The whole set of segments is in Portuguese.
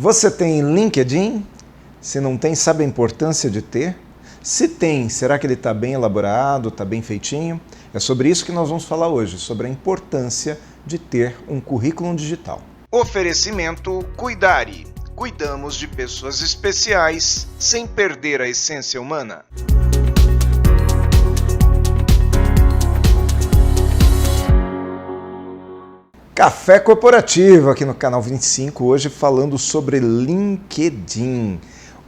Você tem LinkedIn? Se não tem, sabe a importância de ter? Se tem, será que ele está bem elaborado, está bem feitinho? É sobre isso que nós vamos falar hoje, sobre a importância de ter um currículo digital. Oferecimento Cuidare. Cuidamos de pessoas especiais sem perder a essência humana. Café Corporativo aqui no canal 25, hoje falando sobre LinkedIn.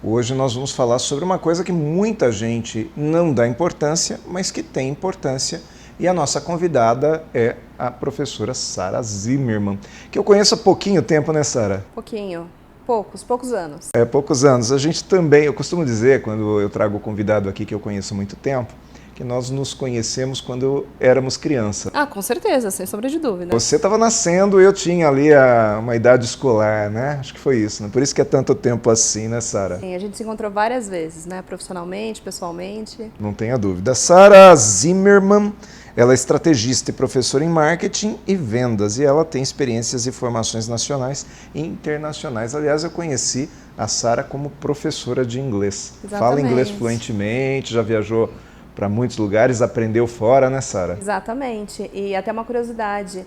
Hoje nós vamos falar sobre uma coisa que muita gente não dá importância, mas que tem importância. E a nossa convidada é a professora Sara Zimmermann, que eu conheço há pouquinho tempo, né, Sara? Pouquinho. Poucos anos. Poucos anos. A gente também, eu costumo dizer, quando eu trago o convidado aqui que eu conheço há muito tempo, que nós nos conhecemos quando éramos criança. Ah, com certeza, sem sombra de dúvida. Você estava nascendo e eu tinha ali uma idade escolar, né? Acho que foi isso, né? Por isso que é tanto tempo assim, né, Sara? Sim, a gente se encontrou várias vezes, né? Profissionalmente, pessoalmente. Não tenha dúvida. Sara Zimmermann, ela é estrategista e professora em marketing e vendas e ela tem experiências e formações nacionais e internacionais. Aliás, eu conheci a Sara como professora de inglês. Exatamente. Fala inglês fluentemente, já viajou para muitos lugares, aprendeu fora, né, Sara? Exatamente. E até uma curiosidade,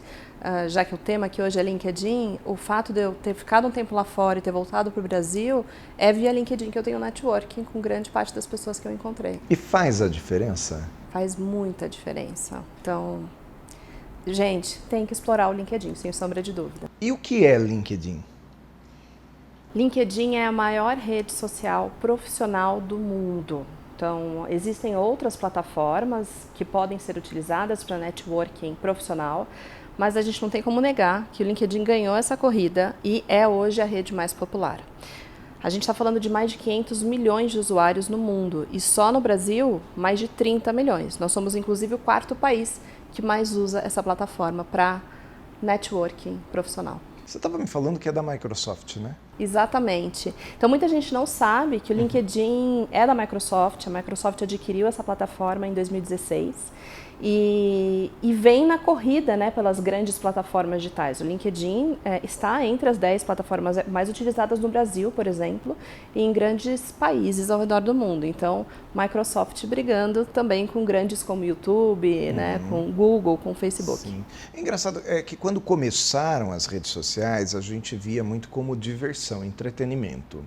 já que o tema aqui hoje é LinkedIn, o fato de eu ter ficado um tempo lá fora e ter voltado para o Brasil é via LinkedIn que eu tenho networking com grande parte das pessoas que eu encontrei. E faz a diferença? Faz muita diferença. Então, gente, tem que explorar o LinkedIn, sem sombra de dúvida. E o que é LinkedIn? LinkedIn é a maior rede social profissional do mundo. Então, existem outras plataformas que podem ser utilizadas para networking profissional, mas a gente não tem como negar que o LinkedIn ganhou essa corrida e é hoje a rede mais popular. A gente está falando de mais de 500 milhões de usuários no mundo e só no Brasil, mais de 30 milhões. Nós somos, inclusive, o quarto país que mais usa essa plataforma para networking profissional. Você estava me falando que é da Microsoft, né? Exatamente. Então, muita gente não sabe que o LinkedIn é da Microsoft. A Microsoft adquiriu essa plataforma em 2016 e vem na corrida, né, pelas grandes plataformas digitais. O LinkedIn está entre as 10 plataformas mais utilizadas no Brasil, por exemplo, e em grandes países ao redor do mundo. Então, Microsoft brigando também com grandes como YouTube, né, com Google, com Facebook. Sim. É engraçado que quando começaram as redes sociais, a gente via muito como diversão, entretenimento.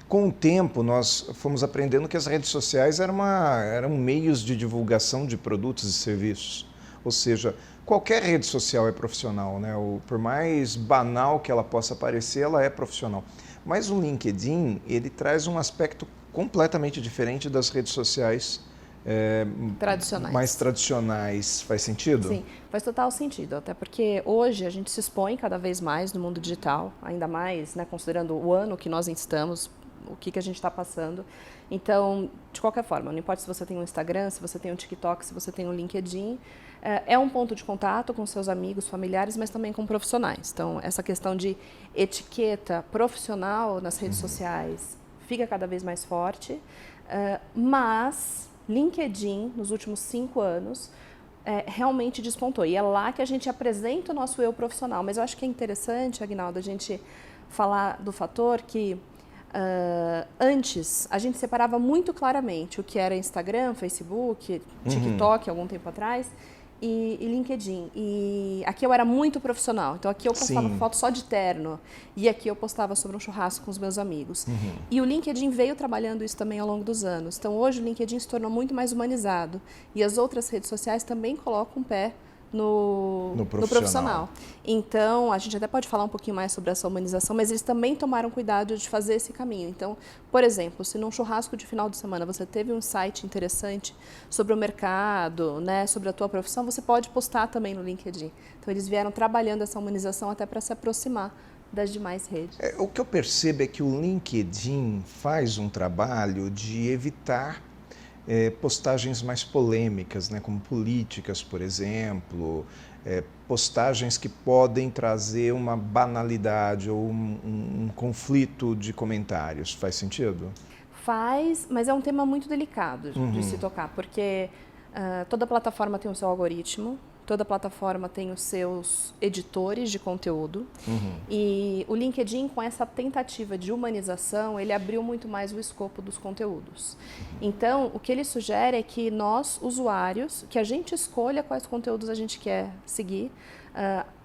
Com o tempo, nós fomos aprendendo que as redes sociais eram meios de divulgação de produtos e serviços. Ou seja, qualquer rede social é profissional, né? Por mais banal que ela possa parecer, ela é profissional. Mas o LinkedIn, ele traz um aspecto completamente diferente das redes sociais mais tradicionais. Faz sentido? Sim, faz total sentido, até porque hoje a gente se expõe cada vez mais no mundo digital, ainda mais, né, considerando o ano que nós estamos, o que a gente está passando. Então, de qualquer forma, não importa se você tem um Instagram, se você tem um TikTok, se você tem um LinkedIn, é um ponto de contato com seus amigos, familiares, mas também com profissionais. Então, essa questão de etiqueta profissional nas redes sociais fica cada vez mais forte, mas LinkedIn, nos últimos 5 anos, realmente despontou. E é lá que a gente apresenta o nosso eu profissional. Mas eu acho que é interessante, Aguinaldo, a gente falar do fator que antes a gente separava muito claramente o que era Instagram, Facebook, TikTok, algum tempo atrás, e LinkedIn. E aqui eu era muito profissional, então aqui eu postava foto só de terno e aqui eu postava sobre um churrasco com os meus amigos. E o LinkedIn veio trabalhando isso também ao longo dos anos. Então hoje o LinkedIn se tornou muito mais humanizado e as outras redes sociais também colocam um pé no profissional. Então, a gente até pode falar um pouquinho mais sobre essa humanização, mas eles também tomaram cuidado de fazer esse caminho. Então, por exemplo, se num churrasco de final de semana você teve um insight interessante sobre o mercado, né, sobre a tua profissão, você pode postar também no LinkedIn. Então, eles vieram trabalhando essa humanização até para se aproximar das demais redes. O que eu percebo é que o LinkedIn faz um trabalho de evitar postagens mais polêmicas, né, como políticas, por exemplo, postagens que podem trazer uma banalidade ou um conflito de comentários. Faz sentido? Faz, mas é um tema muito delicado de se tocar, porque toda plataforma tem o seu algoritmo, toda plataforma tem os seus editores de conteúdo. E o LinkedIn, com essa tentativa de humanização, ele abriu muito mais o escopo dos conteúdos. Então, o que ele sugere é que nós, usuários, que a gente escolha quais conteúdos a gente quer seguir,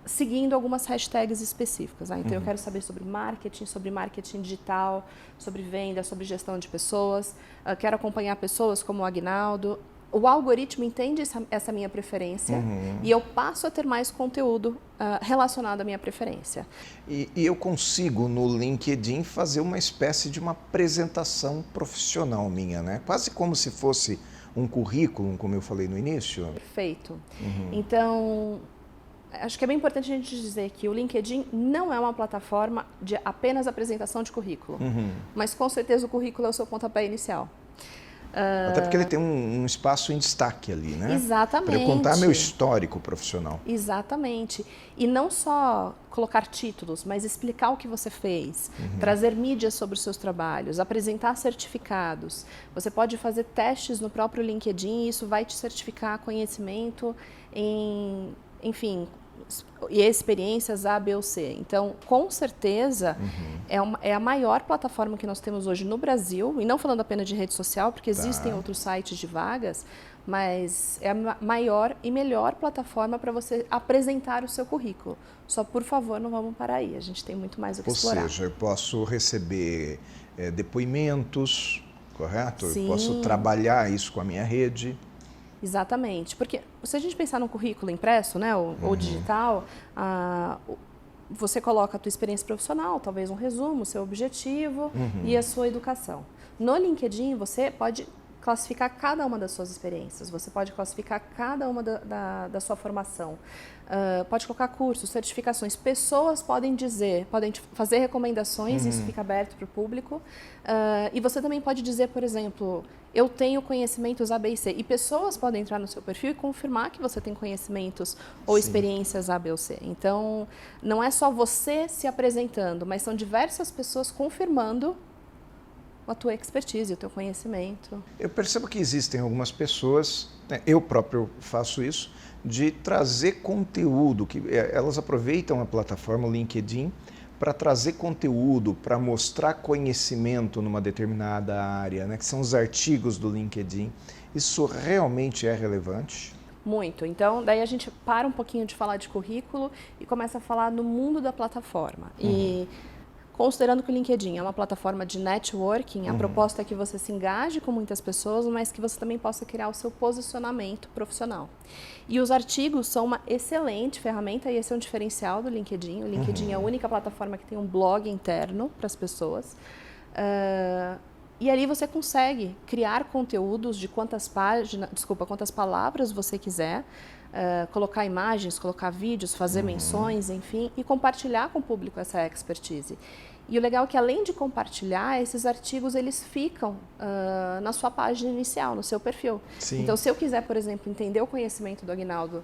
seguindo algumas hashtags específicas. Então, eu quero saber sobre marketing digital, sobre venda, sobre gestão de pessoas. Quero acompanhar pessoas como o Aguinaldo. O algoritmo entende essa minha preferência e eu passo a ter mais conteúdo relacionado à minha preferência. E eu consigo, no LinkedIn, fazer uma espécie de uma apresentação profissional minha, né? Quase como se fosse um currículo, como eu falei no início. Perfeito. Então, acho que é bem importante a gente dizer que o LinkedIn não é uma plataforma de apenas apresentação de currículo, mas com certeza o currículo é o seu pontapé inicial. Até porque ele tem um espaço em destaque ali, né? Exatamente. Para eu contar meu histórico profissional. Exatamente. E não só colocar títulos, mas explicar o que você fez, trazer mídias sobre os seus trabalhos, apresentar certificados. Você pode fazer testes no próprio LinkedIn e isso vai te certificar conhecimento enfim, e experiências A, B ou C. Então, com certeza, é a maior plataforma que nós temos hoje no Brasil, e não falando apenas de rede social, porque existem outros sites de vagas, mas é a maior e melhor plataforma para você apresentar o seu currículo. Só, por favor, não vamos parar aí, a gente tem muito mais o que explorar. Ou seja, eu posso receber depoimentos, correto? Sim. Eu posso trabalhar isso com a minha rede. Exatamente, porque se a gente pensar no currículo impresso, né, ou digital, você coloca a tua experiência profissional, talvez um resumo, seu objetivo e a sua educação. No LinkedIn, você pode classificar cada uma das suas experiências, você pode classificar cada uma da sua formação, pode colocar cursos, certificações, pessoas podem fazer recomendações, isso fica aberto para o público, e você também pode dizer, por exemplo, eu tenho conhecimentos A, B e C, e pessoas podem entrar no seu perfil e confirmar que você tem conhecimentos ou experiências A, B ou C. Então, não é só você se apresentando, mas são diversas pessoas confirmando a tua expertise, o teu conhecimento. Eu percebo que existem algumas pessoas, né, eu próprio faço isso, de trazer conteúdo, que elas aproveitam a plataforma LinkedIn para trazer conteúdo, para mostrar conhecimento numa determinada área, né, que são os artigos do LinkedIn. Isso realmente é relevante? Muito. Então, daí a gente para um pouquinho de falar de currículo e começa a falar no mundo da plataforma. E considerando que o LinkedIn é uma plataforma de networking, a proposta é que você se engaje com muitas pessoas, mas que você também possa criar o seu posicionamento profissional. E os artigos são uma excelente ferramenta e esse é um diferencial do LinkedIn. O LinkedIn é a única plataforma que tem um blog interno para as pessoas. E ali você consegue criar conteúdos de quantas palavras você quiser, colocar imagens, colocar vídeos, fazer menções, enfim, e compartilhar com o público essa expertise. E o legal é que, além de compartilhar, esses artigos eles ficam na sua página inicial, no seu perfil. Sim. Então, se eu quiser, por exemplo, entender o conhecimento do Aguinaldo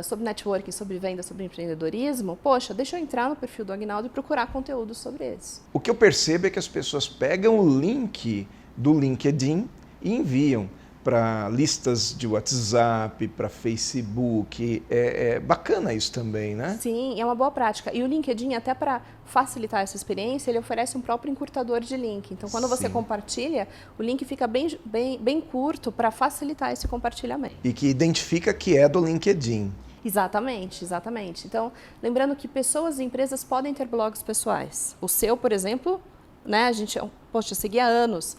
sobre networking, sobre venda, sobre empreendedorismo, poxa, deixa eu entrar no perfil do Aguinaldo e procurar conteúdo sobre eles. O que eu percebo é que as pessoas pegam o link do LinkedIn e enviam para listas de WhatsApp, para Facebook. É bacana isso também, né? Sim, é uma boa prática. E o LinkedIn, até para facilitar essa experiência, ele oferece um próprio encurtador de link. Então, quando você compartilha, o link fica bem curto para facilitar esse compartilhamento. E que identifica que é do LinkedIn. Exatamente, exatamente. Então, lembrando que pessoas e empresas podem ter blogs pessoais. O seu, por exemplo, né, a gente, poxa, segui há anos.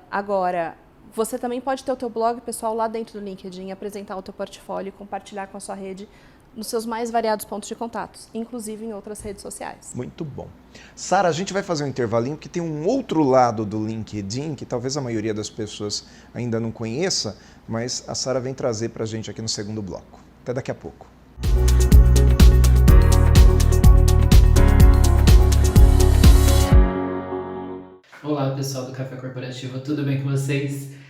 Agora, você também pode ter o teu blog pessoal lá dentro do LinkedIn, apresentar o teu portfólio e compartilhar com a sua rede nos seus mais variados pontos de contatos, inclusive em outras redes sociais. Muito bom. Sara, a gente vai fazer um intervalinho, porque tem um outro lado do LinkedIn, que talvez a maioria das pessoas ainda não conheça, mas a Sara vem trazer para a gente aqui no segundo bloco. Até daqui a pouco. Olá pessoal do Café Corporativo, tudo bem com vocês?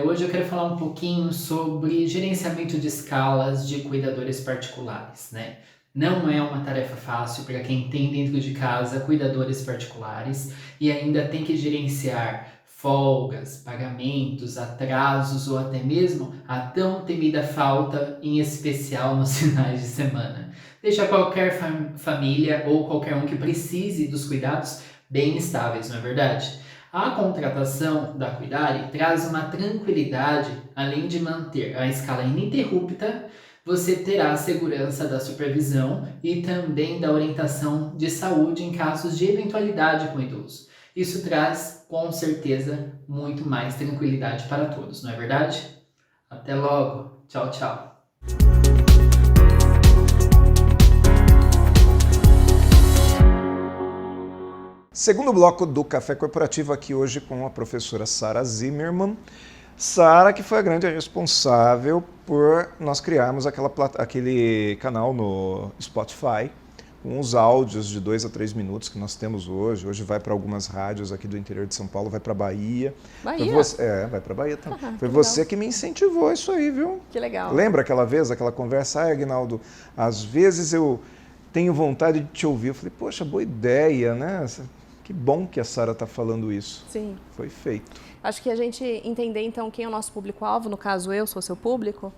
Hoje eu quero falar um pouquinho sobre gerenciamento de escalas de cuidadores particulares, né? Não é uma tarefa fácil para quem tem dentro de casa cuidadores particulares e ainda tem que gerenciar folgas, pagamentos, atrasos ou até mesmo a tão temida falta, em especial nos finais de semana. Deixa qualquer família ou qualquer um que precise dos cuidados bem estáveis, não é verdade? A contratação da Cuidare traz uma tranquilidade, além de manter a escala ininterrupta, você terá a segurança da supervisão e também da orientação de saúde em casos de eventualidade com o idoso. Isso traz, com certeza, muito mais tranquilidade para todos, não é verdade? Até logo. Tchau, tchau. Segundo bloco do Café Corporativo, aqui hoje com a professora Sara Zimmermann. Sara, que foi a grande responsável por nós criarmos aquele canal no Spotify, com os áudios de 2 a 3 minutos que nós temos hoje. Hoje vai para algumas rádios aqui do interior de São Paulo, vai para Bahia. Bahia? Vai para Bahia também. Foi você que me incentivou isso aí, viu? Que legal. Lembra aquela vez, aquela conversa? Aguinaldo, às vezes eu tenho vontade de te ouvir. Eu falei, poxa, boa ideia, né? Que bom que a Sara está falando isso. Sim. Foi feito. Acho que a gente entender, então, quem é o nosso público-alvo, no caso eu sou seu público,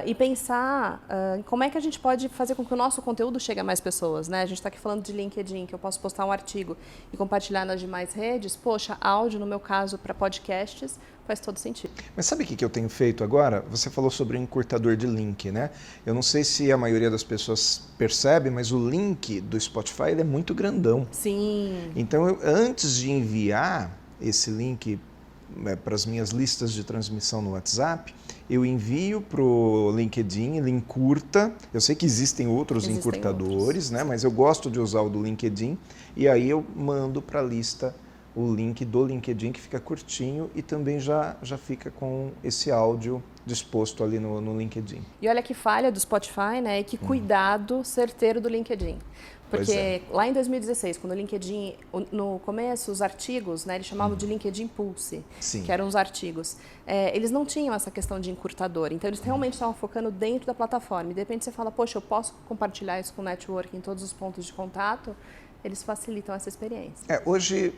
e pensar em como é que a gente pode fazer com que o nosso conteúdo chegue a mais pessoas, né? A gente está aqui falando de LinkedIn, que eu posso postar um artigo e compartilhar nas demais redes. Poxa, áudio, no meu caso, para podcasts, faz todo sentido. Mas sabe o que eu tenho feito agora? Você falou sobre encurtador de link, né? Eu não sei se a maioria das pessoas percebe, mas o link do Spotify ele é muito grandão. Sim. Então, antes de enviar esse link para as minhas listas de transmissão no WhatsApp, eu envio para o LinkedIn, ele encurta. Eu sei que existem outros encurtadores, né? Mas eu gosto de usar o do LinkedIn e aí eu mando para a lista o link do LinkedIn, que fica curtinho e também já fica com esse áudio disposto ali no LinkedIn. E olha que falha do Spotify, né? E que cuidado certeiro do LinkedIn. Porque lá em 2016, quando o LinkedIn, no começo, os artigos, né, eles chamavam de LinkedIn Pulse, que eram os artigos. Eles não tinham essa questão de encurtador, então eles realmente estavam focando dentro da plataforma. E de repente você fala, poxa, eu posso compartilhar isso com o network em todos os pontos de contato? Eles facilitam essa experiência. Hoje,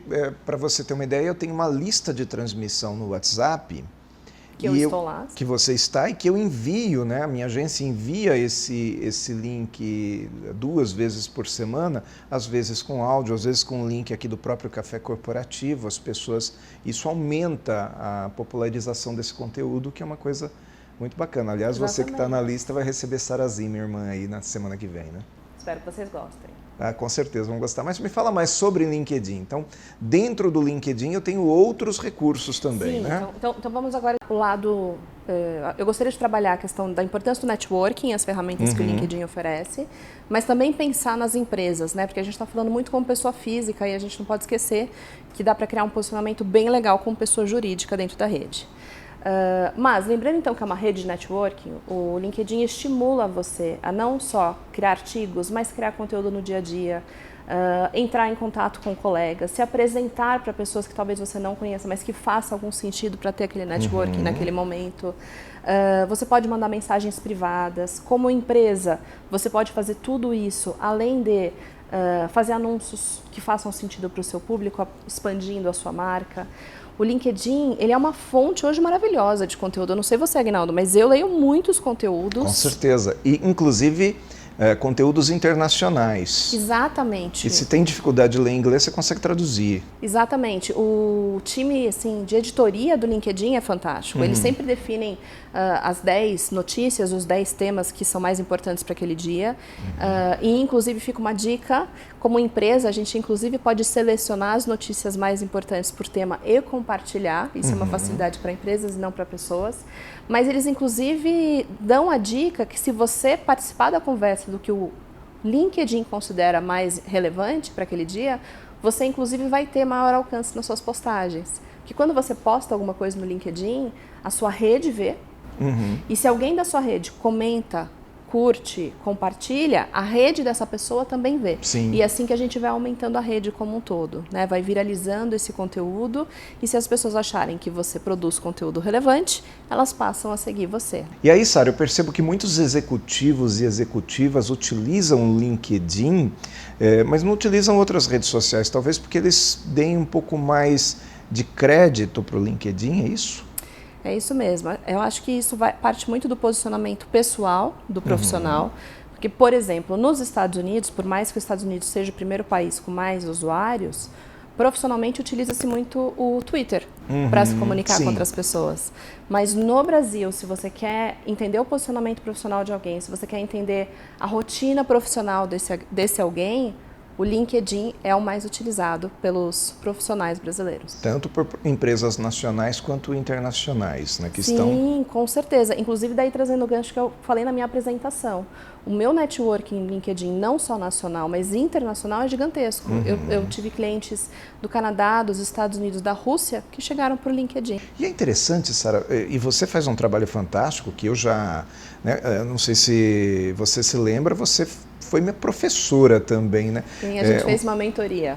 para você ter uma ideia, eu tenho uma lista de transmissão no WhatsApp, que eu estou lá. Que você está e que eu envio, né? A minha agência envia esse link 2 vezes por semana, às vezes com áudio, às vezes com link aqui do próprio Café Corporativo. As pessoas, isso aumenta a popularização desse conteúdo, que é uma coisa muito bacana. Aliás, você que está na lista vai receber Sara Zimmermann aí na semana que vem, né? Espero que vocês gostem. Com certeza vão gostar. Mas me fala mais sobre LinkedIn. Então, dentro do LinkedIn eu tenho outros recursos também, Sim, né? Então vamos agora para o lado... eu gostaria de trabalhar a questão da importância do networking, as ferramentas que o LinkedIn oferece, mas também pensar nas empresas, né? Porque a gente está falando muito como pessoa física e a gente não pode esquecer que dá para criar um posicionamento bem legal como pessoa jurídica dentro da rede. Mas, lembrando então que é uma rede de networking, o LinkedIn estimula você a não só criar artigos, mas criar conteúdo no dia a dia, entrar em contato com colegas, se apresentar para pessoas que talvez você não conheça, mas que faça algum sentido para ter aquele networking naquele momento. Você pode mandar mensagens privadas. Como empresa, você pode fazer tudo isso, além de fazer anúncios que façam sentido para o seu público, expandindo a sua marca. O LinkedIn, ele é uma fonte hoje maravilhosa de conteúdo. Eu não sei você, Aguinaldo, mas eu leio muitos conteúdos. Com certeza. E, inclusive, conteúdos internacionais. Exatamente. E se tem dificuldade de ler inglês, você consegue traduzir. Exatamente. O time assim, de editoria do LinkedIn é fantástico. Eles sempre definem as 10 notícias, os 10 temas que são mais importantes para aquele dia. E, inclusive, fica uma dica, como empresa, a gente, inclusive, pode selecionar as notícias mais importantes por tema e compartilhar. Isso é uma facilidade para empresas e não para pessoas. Mas eles, inclusive, dão a dica que se você participar da conversa do que o LinkedIn considera mais relevante para aquele dia, você, inclusive, vai ter maior alcance nas suas postagens. Porque quando você posta alguma coisa no LinkedIn, a sua rede vê. E se alguém da sua rede comenta, curte, compartilha, a rede dessa pessoa também vê. Sim. E é assim que a gente vai aumentando a rede como um todo, né? Vai viralizando esse conteúdo e se as pessoas acharem que você produz conteúdo relevante, elas passam a seguir você. E aí, Sara, eu percebo que muitos executivos e executivas utilizam o LinkedIn, mas não utilizam outras redes sociais, talvez porque eles deem um pouco mais de crédito para o LinkedIn, é isso? É isso mesmo. Eu acho que isso parte muito do posicionamento pessoal do profissional. Porque, por exemplo, nos Estados Unidos, por mais que os Estados Unidos seja o primeiro país com mais usuários, profissionalmente utiliza-se muito o Twitter para se comunicar com outras pessoas. Mas no Brasil, se você quer entender o posicionamento profissional de alguém, se você quer entender a rotina profissional desse alguém, o LinkedIn é o mais utilizado pelos profissionais brasileiros. Tanto por empresas nacionais quanto internacionais, né, que Sim, estão... com certeza. Inclusive, daí trazendo o gancho que eu falei na minha apresentação. O meu networking em LinkedIn, não só nacional, mas internacional, é gigantesco. Eu tive clientes do Canadá, dos Estados Unidos, da Rússia, que chegaram para o LinkedIn. E é interessante, Sara, e você faz um trabalho fantástico, que eu já... Né, não sei se você se lembra, você foi minha professora também, né? Sim, a gente fez uma mentoria.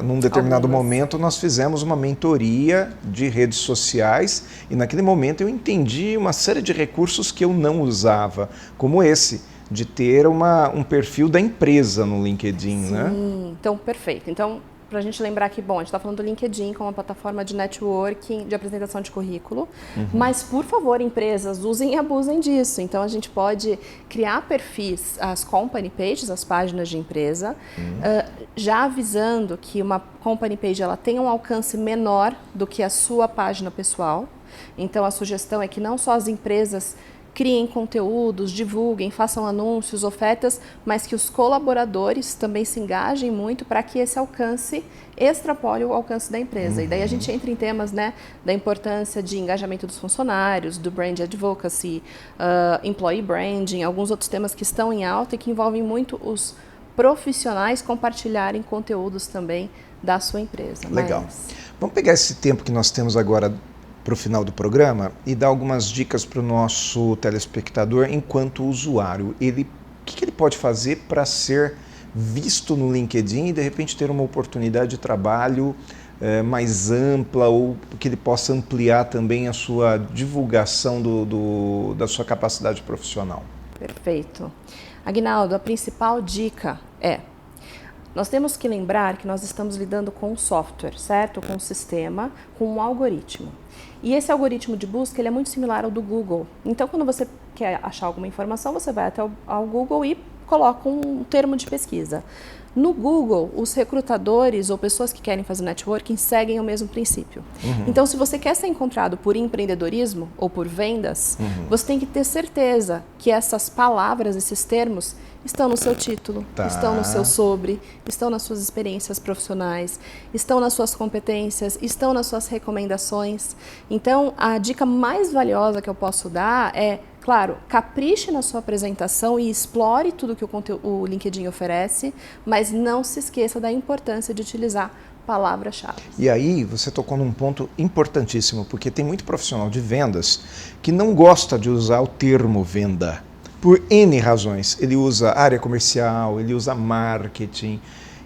Num determinado momento, nós fizemos uma mentoria de redes sociais e naquele momento eu entendi uma série de recursos que eu não usava, como esse, de ter um perfil da empresa no LinkedIn, Sim, né? Então, perfeito. Então, para a gente lembrar que, bom, a gente está falando do LinkedIn como uma plataforma de networking, de apresentação de currículo, mas, por favor, empresas, usem e abusem disso. Então, a gente pode criar perfis, as company pages, as páginas de empresa, já avisando que uma company page ela tem um alcance menor do que a sua página pessoal. Então, a sugestão é que não só as empresas criem conteúdos, divulguem, façam anúncios, ofertas, mas que os colaboradores também se engajem muito para que esse alcance extrapole o alcance da empresa. E daí a gente entra em temas, né, da importância de engajamento dos funcionários, do brand advocacy, employee branding, alguns outros temas que estão em alta e que envolvem muito os profissionais compartilharem conteúdos também da sua empresa. Legal. Vamos pegar esse tempo que nós temos agora para o final do programa e dar algumas dicas para o nosso telespectador enquanto usuário. O que ele pode fazer para ser visto no LinkedIn e de repente ter uma oportunidade de trabalho mais ampla, ou que ele possa ampliar também a sua divulgação da sua capacidade profissional? Perfeito. Aguinaldo, a principal dica é: nós temos que lembrar que nós estamos lidando com um software, certo? Com um sistema, com um algoritmo. E esse algoritmo de busca ele é muito similar ao do Google. Então, quando você quer achar alguma informação, você vai até ao Google e coloca um termo de pesquisa. No Google, os recrutadores ou pessoas que querem fazer networking seguem o mesmo princípio. Então, se você quer ser encontrado por empreendedorismo ou por vendas, você tem que ter certeza que essas palavras, esses termos, estão no seu título, estão no seu sobre, estão nas suas experiências profissionais, estão nas suas competências, estão nas suas recomendações. Então, a dica mais valiosa que eu posso dar é, claro, capriche na sua apresentação e explore tudo que o LinkedIn oferece, mas não se esqueça da importância de utilizar palavras-chave. E aí você tocou num ponto importantíssimo, porque tem muito profissional de vendas que não gosta de usar o termo venda. Por N razões. Ele usa área comercial, ele usa marketing,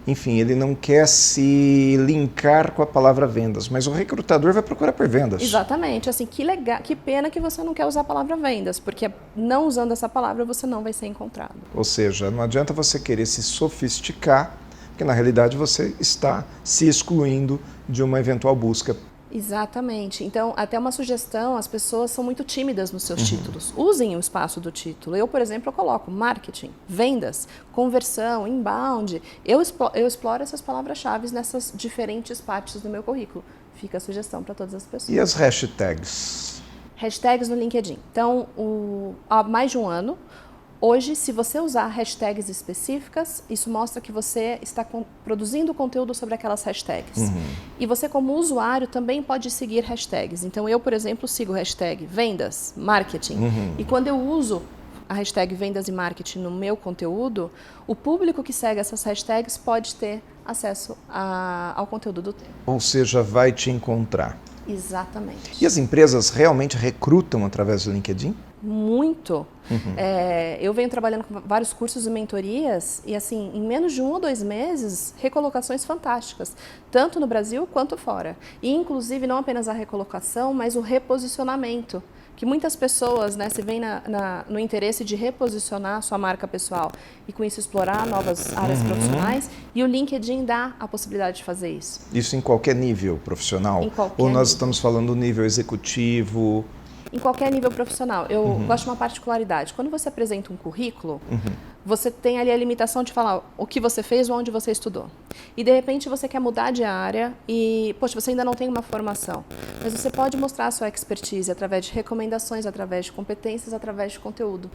enfim, ele não quer se linkar com a palavra vendas, mas o recrutador vai procurar por vendas. Exatamente, assim, que legal, que pena que você não quer usar a palavra vendas, porque não usando essa palavra você não vai ser encontrado. Ou seja, não adianta você querer se sofisticar, porque na realidade você está se excluindo de uma eventual busca. Exatamente. Então, até uma sugestão, as pessoas são muito tímidas nos seus títulos. Usem o espaço do título. Eu, por exemplo, eu coloco marketing, vendas, conversão, inbound. Eu exploro essas palavras-chave nessas diferentes partes do meu currículo. Fica a sugestão para todas as pessoas. E as hashtags? Hashtags no LinkedIn. Então, há mais de um ano, hoje, se você usar hashtags específicas, isso mostra que você está produzindo conteúdo sobre aquelas hashtags. E você, como usuário, também pode seguir hashtags. Então, eu, por exemplo, sigo hashtag vendas, marketing. E quando eu uso a hashtag vendas e marketing no meu conteúdo, o público que segue essas hashtags pode ter acesso ao conteúdo do tema. Ou seja, vai te encontrar. Exatamente. E as empresas realmente recrutam através do LinkedIn? muito. Eu venho trabalhando com vários cursos e mentorias e, assim, em menos de 1 ou 2 meses, recolocações fantásticas, tanto no Brasil quanto fora. E, inclusive, não apenas a recolocação, mas o reposicionamento. Que muitas pessoas, né, se veem no interesse de reposicionar sua marca pessoal e com isso explorar novas áreas profissionais, e o LinkedIn dá a possibilidade de fazer isso. Isso em qualquer nível profissional? Em qualquer Ou nós nível. estamos falando do nível executivo? Em qualquer nível profissional. Eu gosto de uma particularidade. Quando você apresenta um currículo, você tem ali a limitação de falar o que você fez ou onde você estudou. E, de repente, você quer mudar de área e, poxa, você ainda não tem uma formação. Mas você pode mostrar a sua expertise através de recomendações, através de competências, através de conteúdo.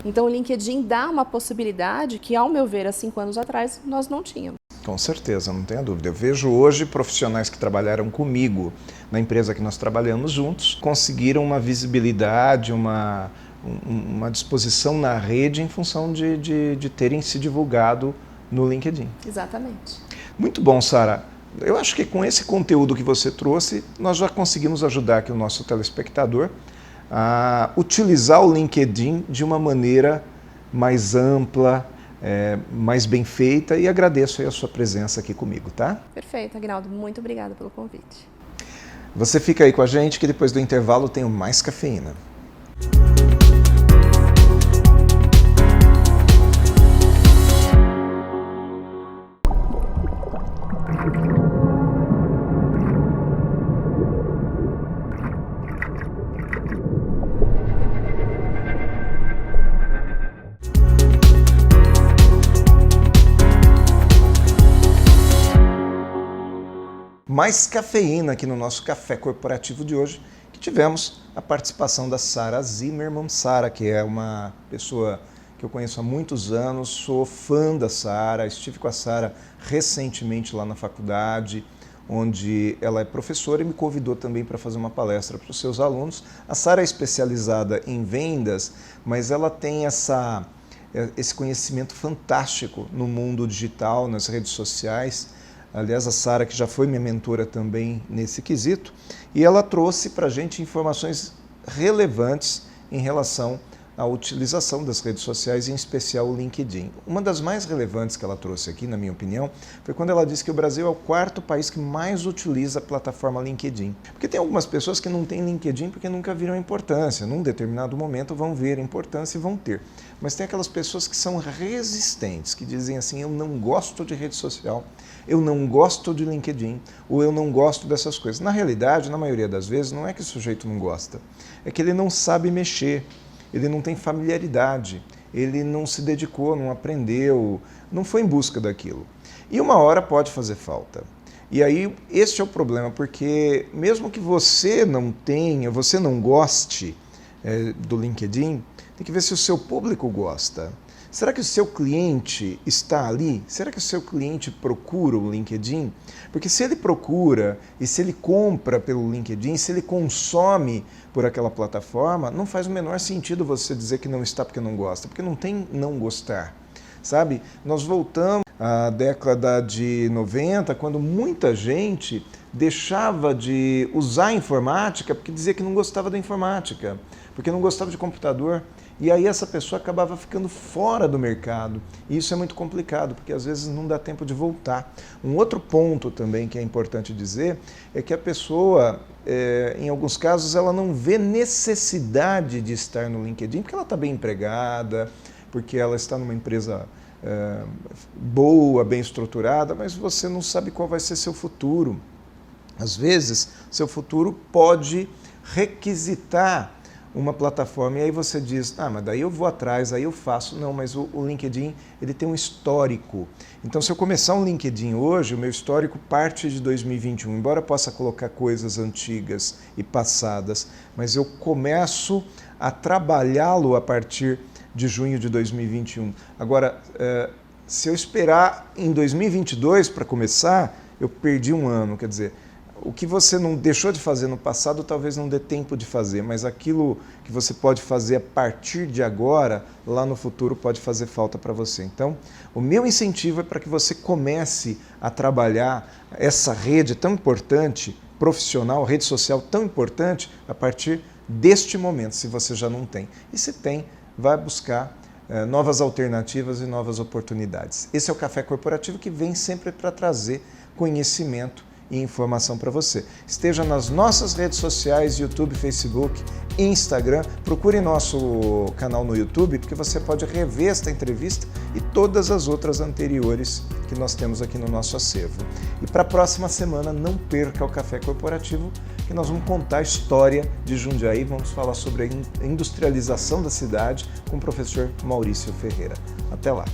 Então, o LinkedIn dá uma possibilidade que, ao meu ver, há 5 anos atrás, nós não tínhamos. Com certeza, não tenha dúvida. Eu vejo hoje profissionais que trabalharam comigo na empresa que nós trabalhamos juntos, conseguiram uma visibilidade, uma disposição na rede em função de terem se divulgado no LinkedIn. Exatamente. Muito bom, Sara. Eu acho que com esse conteúdo que você trouxe, nós já conseguimos ajudar aqui o nosso telespectador a utilizar o LinkedIn de uma maneira mais ampla, mais bem feita, e agradeço aí a sua presença aqui comigo, tá? Perfeito, Aguinaldo. Muito obrigada pelo convite. Você fica aí com a gente que depois do intervalo tem mais cafeína. Mais cafeína aqui no nosso café corporativo de hoje, que tivemos a participação da Sara Zimmermann. Sara, que é uma pessoa que eu conheço há muitos anos, sou fã da Sara, estive com a Sara recentemente lá na faculdade, onde ela é professora e me convidou também para fazer uma palestra para os seus alunos. A Sara é especializada em vendas, mas ela tem esse conhecimento fantástico no mundo digital, nas redes sociais. Aliás, a Sara, que já foi minha mentora também nesse quesito, e ela trouxe para a gente informações relevantes em relação à utilização das redes sociais, em especial o LinkedIn. Uma das mais relevantes que ela trouxe aqui, na minha opinião, foi quando ela disse que o Brasil é o 4º país que mais utiliza a plataforma LinkedIn. Porque tem algumas pessoas que não têm LinkedIn porque nunca viram a importância. Num determinado momento vão ver a importância e vão ter. Mas tem aquelas pessoas que são resistentes, que dizem assim, eu não gosto de rede social, eu não gosto de LinkedIn, ou eu não gosto dessas coisas. Na realidade, na maioria das vezes, não é que o sujeito não gosta, é que ele não sabe mexer, ele não tem familiaridade, ele não se dedicou, não aprendeu, não foi em busca daquilo. E uma hora pode fazer falta. E aí, este é o problema, porque mesmo que você não tenha, você não goste do LinkedIn, tem que ver se o seu público gosta. Será que o seu cliente está ali? Será que o seu cliente procura o LinkedIn? Porque se ele procura e se ele compra pelo LinkedIn, se ele consome por aquela plataforma, não faz o menor sentido você dizer que não está porque não gosta, porque não tem não gostar, sabe? Nós voltamos à década de 90, quando muita gente deixava de usar a informática porque dizia que não gostava da informática, porque não gostava de computador. E aí essa pessoa acabava ficando fora do mercado. E isso é muito complicado, porque às vezes não dá tempo de voltar. Um outro ponto também que é importante dizer é que a pessoa, em alguns casos, ela não vê necessidade de estar no LinkedIn, porque ela está bem empregada, porque ela está numa empresa boa, bem estruturada, mas você não sabe qual vai ser seu futuro. Às vezes, seu futuro pode requisitar uma plataforma e aí você diz, mas daí eu vou atrás, aí eu faço. Não, mas o LinkedIn, ele tem um histórico. Então, se eu começar um LinkedIn hoje, o meu histórico parte de 2021, embora eu possa colocar coisas antigas e passadas, mas eu começo a trabalhá-lo a partir de junho de 2021. Agora, se eu esperar em 2022 para começar, eu perdi um ano, quer dizer, o que você não deixou de fazer no passado, talvez não dê tempo de fazer, mas aquilo que você pode fazer a partir de agora, lá no futuro, pode fazer falta para você. Então, o meu incentivo é para que você comece a trabalhar essa rede tão importante, profissional, rede social tão importante, a partir deste momento, se você já não tem. E se tem, vai buscar novas alternativas e novas oportunidades. Esse é o Café Corporativo, que vem sempre para trazer conhecimento e informação para você. Esteja nas nossas redes sociais, YouTube, Facebook, Instagram. Procure nosso canal no YouTube, porque você pode rever esta entrevista e todas as outras anteriores que nós temos aqui no nosso acervo. E para a próxima semana, não perca o Café Corporativo, que nós vamos contar a história de Jundiaí, vamos falar sobre a industrialização da cidade com o professor Maurício Ferreira. Até lá!